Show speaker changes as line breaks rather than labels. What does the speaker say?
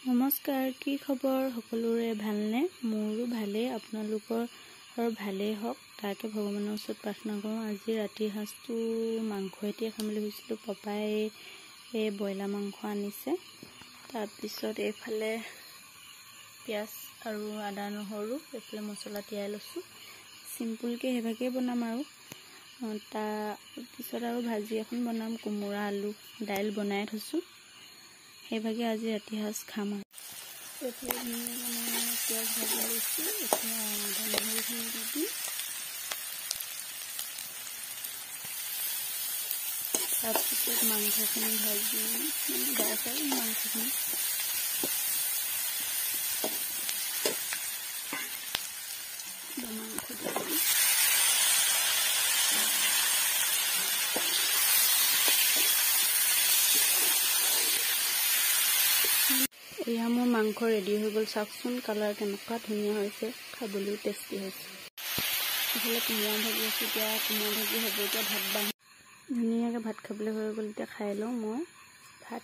নমস্কাৰ, কি খবৰ সকলোৰে ভালনে? মোৰো ভালেই, আপোনালোকৰ ভালেই হওক তাকে ভগৱানৰ ওচৰত প্ৰাৰ্থনা কৰোঁ। আজি ৰাতিৰ সাঁজটো মাংস এটিয়ে খাম বুলি ভাবিছিলোঁ। পাপাই ব্ৰইলাৰ মাংস আনিছে। তাৰপিছত এইফালে পিঁয়াজ আৰু আদা নহৰু এইফালে মছলা তিয়াই লৈছোঁ। চিম্পুলকৈ সেইভাগেই বনাম আৰু তাৰপিছত আৰু ভাজি এখন বনাম, কোমোৰা আলু দাইল বনাই থৈছোঁ। সেইভাগে আজি ৰাতি সাঁজ খাম আৰু এইফালে পিঁয়াজ ভাজি লৈছোঁ। এতিয়া আদা নহৰুখিনি দি দিম। তাৰপিছত মাংসখিনি ভাজি গাই চাই মাংসখিনি এয়া মোৰ মাংস ৰেডি হৈ গ'ল। চাওকচোন কালাৰ কেনেকুৱা ধুনীয়া হৈছে, খাবলৈও টেষ্টি হৈছে। এইফালে কোমোৰা ভাজি আছোঁ। এতিয়া কোমোৰা ভাজি হ'ব। এতিয়া ভাত বাঢ়ি ধুনীয়াকৈ ভাত খাবলৈ হৈ গ'ল। এতিয়া খাই লওঁ মই ভাত।